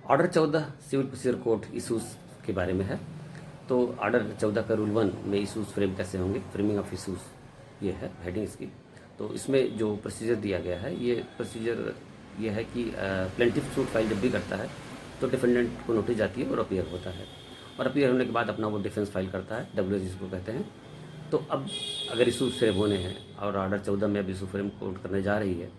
Order 14 civil procedure code issues के बारे में है। तो ऑर्डर 14 का रूल 1 में इशूज़ फ्रेम कैसे होंगे, फ्रेमिंग ऑफ इशूज़ ये है हेडिंग इसकी। तो इसमें जो प्रोसीजर दिया गया है, ये प्रोसीजर ये है कि प्लेंटिफ सूट फाइल जब भी करता है तो डिफेंडेंट को नोटिस जाती है और अपीयर होता है, और अपीयर होने के बाद अपना वो डिफेंस फाइल करता है, डब्ल्यू जिसको कहते हैं। तो अब अगर इशू फ्रेम होने हैं और ऑर्डर 14 में अब इशू फ्रेम कोर्ट करने जा रही है,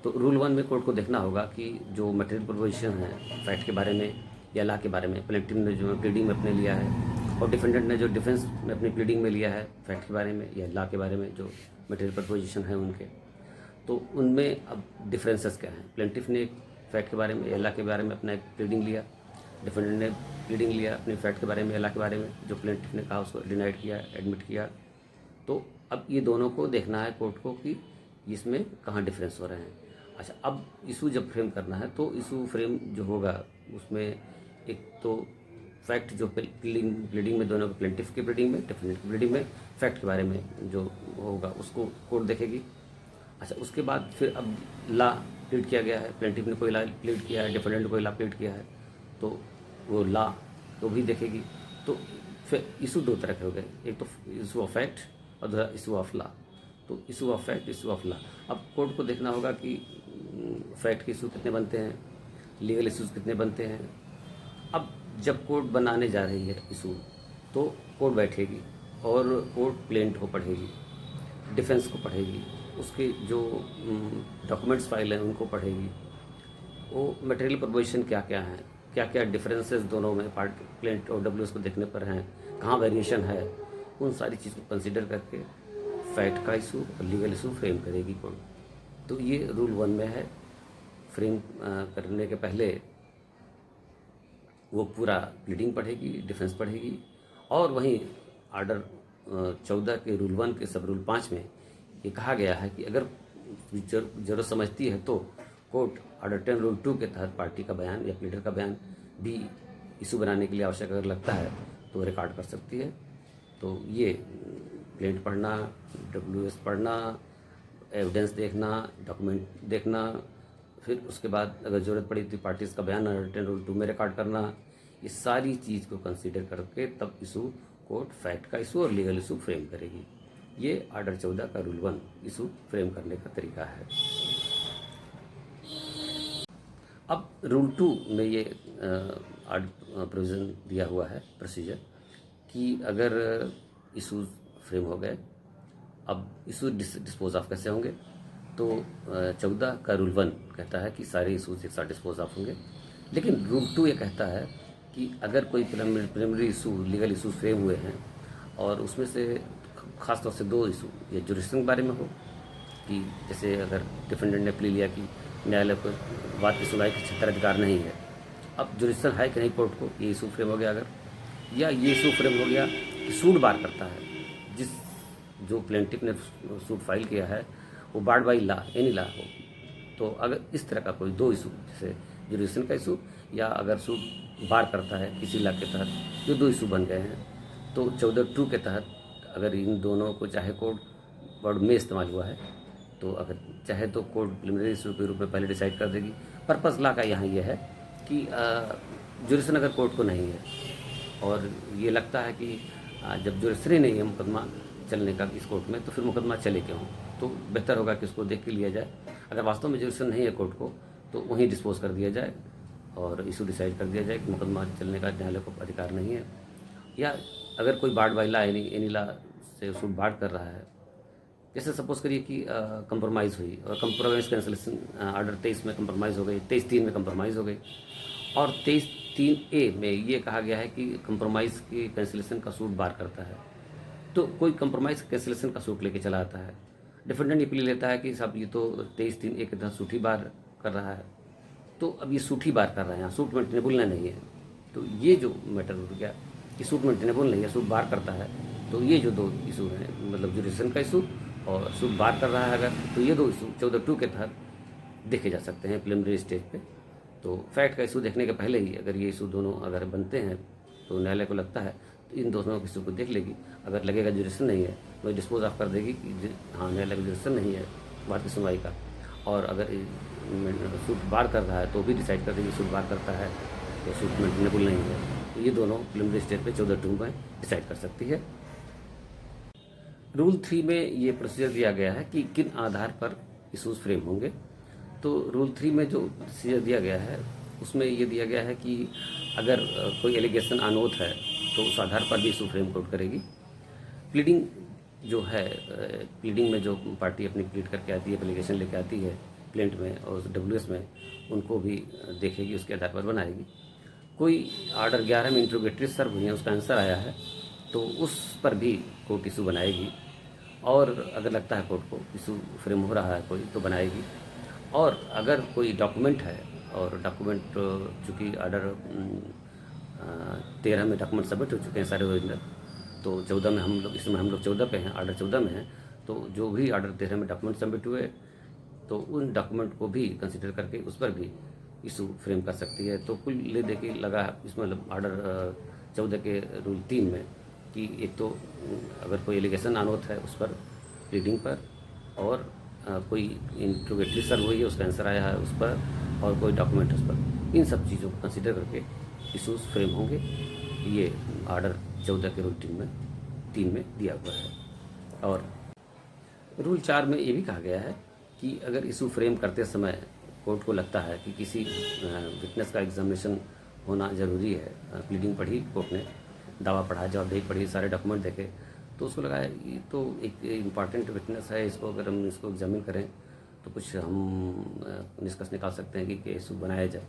तो रूल 1 में कोर्ट को देखना होगा कि जो मटेरियल प्रोपोजिशन है फैक्ट के बारे में या लॉ के बारे में, प्लेंटिफ ने जो प्लीडिंग में अपने लिया है और डिफेंडेंट ने जो डिफेंस में अपनी प्लीडिंग में लिया है फैक्ट के बारे में या लॉ के बारे में, जो मटेरियल प्रोपोजिशन है उनके, तो उनमें अब डिफरेंसेस क्या हैं। प्लेंटिफ ने फैक्ट के बारे में या लॉ के बारे में अपना एक प्लीडिंग लिया, डिफेंडेंट ने प्लीडिंग लिया अपने फैक्ट के बारे में या लॉ के बारे में, जो प्लेंटिफ ने कहा उसको डिनाइड किया, एडमिट किया। तो अब ये दोनों को देखना है कोर्ट को कि इसमें कहाँ डिफरेंस हो रहे हैं। अच्छा, अब इशू जब फ्रेम करना है तो इशू फ्रेम जो होगा उसमें एक तो फैक्ट जो प्लीडिंग में दोनों के, प्लेंटिफ की प्लीडिंग में, डिफेंडेंट की प्लीडिंग में, फैक्ट के बारे में जो होगा उसको कोर्ट देखेगी। अच्छा, उसके बाद फिर अब लॉ प्लीड किया गया है, प्लेंटिफ ने कोई लॉ प्लीड किया है, डिफेंडेंट कोई लॉ प्लीड किया है, तो वो लॉ तो भी देखेगी। तो फिर इशू दो तरह के हो गए, एक तो इशू ऑफ फैक्ट और दूसरा इशू ऑफ लॉ। तो issue of fact, issue of law, अब कोर्ट को देखना होगा कि फैक्ट के इशू कितने बनते हैं, लीगल इशूज़ कितने बनते हैं। अब जब कोर्ट बनाने जा रही है इशू, तो कोर्ट बैठेगी और कोर्ट प्लेंट को पढ़ेगी, डिफेंस को पढ़ेगी, उसके जो डॉक्यूमेंट्स फाइल हैं उनको पढ़ेगी, वो मटेरियल प्रोपोजिशन क्या क्या हैं, क्या क्या डिफरेंसेस दोनों में पार्ट प्लेंट और डब्ल्यू को देखने पर हैं, कहाँ वेरिएशन है, उन सारी चीज़ को कंसिडर करके फैक्ट का इशू और लीगल इशू फ्रेम करेगी कोर्ट। तो ये रूल 1 में है। फ्रेम करने के पहले वो पूरा प्लीडिंग पढ़ेगी, डिफेंस पढ़ेगी, और वहीं ऑर्डर 14 के रूल 1 के सब रूल 5 में ये कहा गया है कि अगर जरूरत समझती है तो कोर्ट ऑर्डर 10 रूल 2 के तहत पार्टी का बयान या प्लीडर का बयान भी इशू बनाने के लिए आवश्यक अगर लगता है तो रिकॉर्ड कर सकती है। तो ये प्लेंट पढ़ना, डब्ल्यूएस पढ़ना, एविडेंस देखना, डॉक्यूमेंट देखना, फिर उसके बाद अगर ज़रूरत पड़ी तो पार्टीज़ का बयान ऑर्डर 10 रूल 2 में रिकॉर्ड करना, ये सारी चीज़ को कंसीडर करके तब इशू कोर्ट फैक्ट का इशू और लीगल इशू फ्रेम करेगी। ये ऑर्डर 14 का रूल 1 इशू फ्रेम करने का तरीका है। अब रूल 2 में ये प्रोविज़न दिया हुआ है प्रोसीजर कि अगर इशूज़ फ्रेम हो गए, अब इशू डिस्पोज ऑफ कैसे होंगे। तो 14 का रूल 1 कहता है कि सारे इशूज़ एक साथ डिस्पोज ऑफ होंगे, लेकिन रूल 2 ये कहता है कि अगर कोई preliminary issue, legal issue frame हुए हैं और उसमें से खास तौर से 2 इशू ये जुरिस्डिक्शन के बारे में हो, कि जैसे अगर डिफेंडेंट ने प्ली लिया कि न्यायालय को बात की सुनवाई का क्षेत्राधिकार नहीं है, अब जुरिस्डिक्शन है कि नहीं कोर्ट को, ये इशू फ्रेम हो गया अगर, या ये इशू फ्रेम हो गया कि सूट बार करता है, जिस जो प्लेंटिफ ने सूट फाइल किया है वो barred by law, any law हो। तो अगर इस तरह का कोई 2 इशू, जैसे जुरिस्डिक्शन का इशू या अगर सूट बार करता है किसी लॉ के तहत, जो 2 इशू बन गए हैं, तो 14(2) के तहत अगर इन दोनों को चाहे कोर्ट वर्ड में इस्तेमाल हुआ है तो अगर चाहे तो कोर्ट प्रिलिमिनरी इशू के रूप में पहले डिसाइड कर देगी। पर्पस लॉ का यहाँ ये है कि जुरिस्डिक्शन अगर कोर्ट को नहीं है और ये लगता है कि जब जुरिस्डिक्शन ही नहीं है मुकदमा चलने का इस कोर्ट में, तो फिर मुकदमा चले क्यों, तो बेहतर होगा कि उसको देख के लिया जाए। अगर वास्तव में जुरिस्डिक्शन नहीं है कोर्ट को तो वहीं डिस्पोज कर दिया जाए और इशू डिसाइड कर दिया जाए कि मुकदमा चलने का न्यायालय को अधिकार नहीं है। या अगर कोई barred by law, any law से सूट बार्ड कर रहा है, जैसे सपोज करिए कि कंप्रोमाइज़ हुई और कंप्रोमाइज़ कैंसिलेशन ऑर्डर 23 में कंप्रोमाइज़ हो गई, 23(3) में कंप्रोमाइज़ हो गई, और 23(3)(a) में ये कहा गया है कि कंप्रोमाइज़ की कैंसिलेशन का सूट बार करता है। तो कोई कंप्रोमाइज़ कैंसिलेशन का सूट लेके चला आता है, डिफेंडेंट ये प्ली लेता है कि साहब ये तो 23(3)(a) के तहत सूट ही बार कर रहा है, तो अब ये सूट ही बार कर रहे हैं, यहाँ सूट मेंटेनेबल नहीं है। तो ये जो मैटर हो गया कि सूट मेंटेनेबल नहीं है, सूट बार करता है, तो ये जो 2 इशू हैं, मतलब जुरिस्डिक्शन का इशू और सूट बार कर रहा है अगर, तो ये 2 इशू 14(2) के तहत देखे जा सकते हैं प्रिलिमिनरी स्टेज पे। तो फैक्ट का इशू देखने के पहले ही अगर ये इशू दोनों अगर बनते हैं तो न्यायालय को लगता है तो इन दोनों इशू को देख लेगी। अगर लगेगा जुरिस्डिक्शन नहीं है तो डिस्पोज ऑफ कर देगी कि हाँ न्यायालय का जुरिस्डिक्शन नहीं है बात की सुनवाई का, और अगर सूट बार कर रहा है तो भी डिसाइड कर देगी सूट बार करता है तो सूट मेंटेनेबल नहीं है। तो ये दोनों प्रिलिमिनरी स्टेज पे 14 टू में डिसाइड कर सकती है। रूल 3 में ये प्रोसीजर दिया गया है कि किन आधार पर इशूज़ फ्रेम होंगे। तो रूल 3 में जो प्रोसीजर दिया गया है उसमें ये दिया गया है कि अगर कोई एलिगेशन अनोथ है तो उस आधार पर भी इशू फ्रेम कोर्ट करेगी। प्लीडिंग जो है, प्लीडिंग में जो पार्टी अपनी प्लीड करके आती है, एप्लीकेशन लेके आती है प्लेंट में और डब्ल्यूएस में, उनको भी देखेगी, उसके आधार पर बनाएगी। कोई ऑर्डर 11 में इंट्रोगेटरी सर्व हुई है, उसका आंसर आया है तो उस पर भी कोर्ट इशू बनाएगी। और अगर लगता है कोर्ट को इशू फ्रेम हो रहा है कोई तो बनाएगी। और अगर कोई डॉक्यूमेंट है और डॉक्यूमेंट चूँकि ऑर्डर 13 में डॉक्यूमेंट सबमिट हो चुके हैं सारे ओरिजिनल, तो 14 में हम लोग, इसमें हम लोग 14 पे हैं, ऑर्डर 14 में है, तो जो भी ऑर्डर 13 में डॉक्यूमेंट सबमिट हुए तो उन डॉक्यूमेंट को भी कंसिडर करके उस पर भी इशू फ्रेम कर सकती है। तो कुल ले दे के लगा इसमें मतलब ऑर्डर 14 के रूल 3 में कि एक तो अगर कोई एलिगेशन अनोथ है उस पर, प्लीडिंग पर, और कोई इंट्रोगेटरी सर्व हुई है उसका आंसर आया है उस पर, और कोई डॉक्यूमेंट है उस पर, इन सब चीज़ों को कंसिडर करके इशूज़ फ्रेम होंगे। ये ऑर्डर 14 के रूल 3 में दिया हुआ है। और रूल 4 में ये भी कहा गया है कि अगर इशू फ्रेम करते समय कोर्ट को लगता है कि किसी विटनेस का एग्जामिनेशन होना ज़रूरी है, प्लीडिंग पढ़ी कोर्ट ने, दावा पढ़ा, जवाबदेही पढ़ी, सारे डॉक्यूमेंट देखे, तो उसको लगा ये तो एक इम्पॉर्टेंट विटनेस है, इसको अगर हम इसको एग्जामिन करें तो कुछ हम निष्कर्ष निकाल सकते हैं कि इशू बनाया जाए,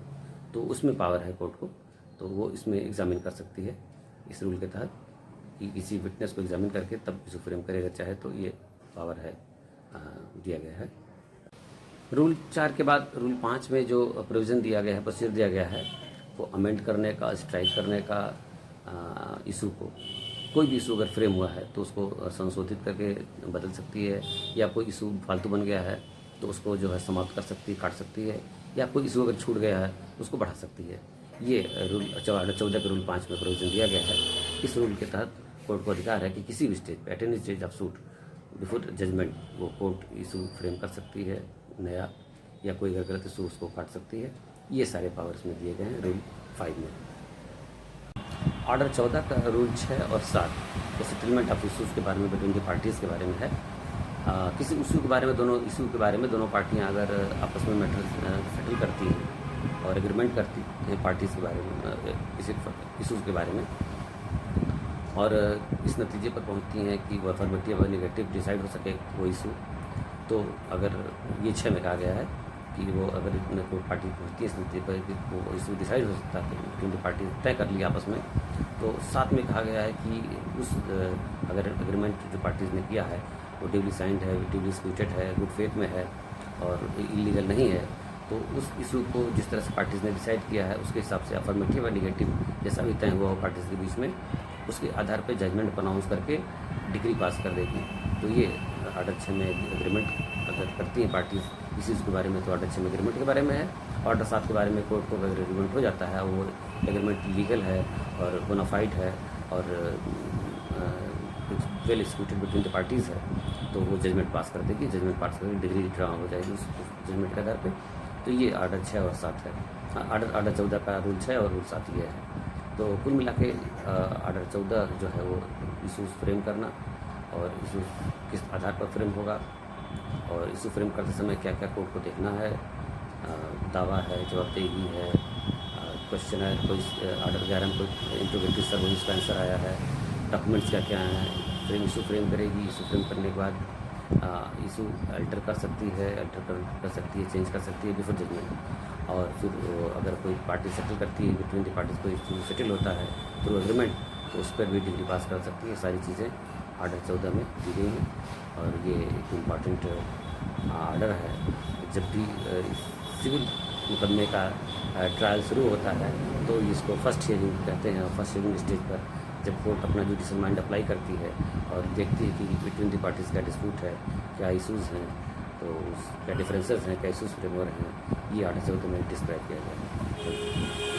तो उसमें पावर है कोर्ट को, तो वो इसमें एग्जामिन कर सकती है इस रूल के तहत कि किसी विटनेस को एग्जामिन करके तब इशू फ्रेम करेगा चाहे, तो ये पावर है दिया गया है। रूल 4 के बाद रूल 5 में जो प्रोविज़न दिया गया है, प्रोसीजर दिया गया है, वो अमेंड करने का, स्ट्राइक करने का, इशू को, कोई भी इशू अगर फ्रेम हुआ है तो उसको संशोधित करके बदल सकती है, या कोई इशू फालतू बन गया है तो उसको जो है समाप्त कर सकती है, काट सकती है, या कोई इशू अगर छूट गया है तो उसको बढ़ा सकती है। ये रूल 14 के रूल 5 में प्रोविज़न दिया गया है। इस रूल के तहत कोर्ट को अधिकार है कि किसी भी स्टेज पे, at any stage of suit before judgement, वो कोर्ट इशू फ्रेम कर सकती है नया, या कोई अगर गलत इशू उसको काट सकती है। ये सारे पावर्स में दिए गए हैं रूल 5 में। ऑर्डर 14 का रूल 6 और 7 तो सेटलमेंट ऑफ इशूज़ के बारे में, बिटवीन द पार्टीज़ के बारे में है। किसी इशू के बारे में, दोनों इशू के बारे में दोनों पार्टियां अगर आपस में मैटर सेटल करती हैं और एग्रीमेंट करती हैं पार्टीज़ के बारे में, किसी इशूज़ के बारे में, और इस नतीजे पर पहुंचती हैं कि वो अफर्मेटिव और नेगेटिव डिसाइड हो सके वो इशू, तो अगर ये 6 में कहा गया है कि वो अगर कोई पार्टी पहुंचती है इस नतीजे पर कि वो इशू डिसाइड हो सकता है, क्योंकि पार्टी तय कर लिया आपस में, तो 7 में कहा गया है कि उस अगर एग्रीमेंट जो पार्टीज़ ने किया है वो ड्यूली साइंड है, ड्यूली एक्जीक्यूटेड है, गुड फेथ में है और इलीगल नहीं है, तो उस इशू को जिस तरह से पार्टीज़ ने डिसाइड किया है उसके हिसाब से अफर्मेटिव और निगेटिव जैसा भी तय हुआ हो पार्टीज़ के बीच में, उसके आधार पर जजमेंट प्रोनाउंस करके डिग्री पास कर देगी। तो ये ऑर्डर 6 में एग्रीमेंट अगर करती हैं पार्टीज़ इस चीज़ के बारे में, तो ऑर्डर 6 में एग्रीमेंट के बारे में है। ऑर्डर 7 के बारे में कोर्ट को अगर एग्रीमेंट हो जाता है, वो एग्रीमेंट लीगल है और बोनाफाइड है और well executed between the parties है, तो वो जजमेंट पास कर देगी, जजमेंट पास करके डिग्री ड्रा हो जाएगी उस जजमेंट के आधार पे। तो ये ऑर्डर 6 और 7 है। ऑर्डर 14 का रूल 6 और रूल 7 ये है। तो कुल मिला के ऑर्डर 14 जो है वो इशूज़ फ्रेम करना, और इशू किस आधार पर फ्रेम होगा, और इशू फ्रेम करते समय क्या क्या कोर्ट को देखना है, दावा है, जवाबदेही है, क्वेश्चन है, कोई ऑर्डर 11 में कोई इंट्रोगेटरी सर्व हुई, उसका आंसर आया है, डॉक्यूमेंट्स क्या क्या हैं, फिर इशू फ्रेम करेगी, इशू फ्रेम करने के बाद इशू अल्टर कर सकती है, कर सकती है, चेंज कर सकती है बिफोर जजमेंट, और फिर अगर कोई पार्टी सेटल करती है, बिटवीन द पार्टीज कोई इशू सेटल होता है थ्रू एग्रीमेंट, तो उस पर भी डिग्री पास कर सकती है। सारी चीज़ें ऑर्डर 14 में दी गई हैं, और ये एक इम्पॉर्टेंट ऑर्डर है। जब भी सिविल मुकदमे का ट्रायल शुरू होता है तो इसको फर्स्ट हियरिंग कहते हैं, और फर्स्ट हियरिंग स्टेज पर जब कोर्ट अपना जुडिशियल माइंड अप्लाई करती है और देखती है कि बिटवीन द पार्टीज़ का डिस्प्यूट है, क्या इशूज़ हैं, तो क्या डिफरेंसेस हैं, क्या इशूज़ फ्रेम हो रहे हैं, ये ऑर्डर 14 में डिस्क्राइब किया गया है।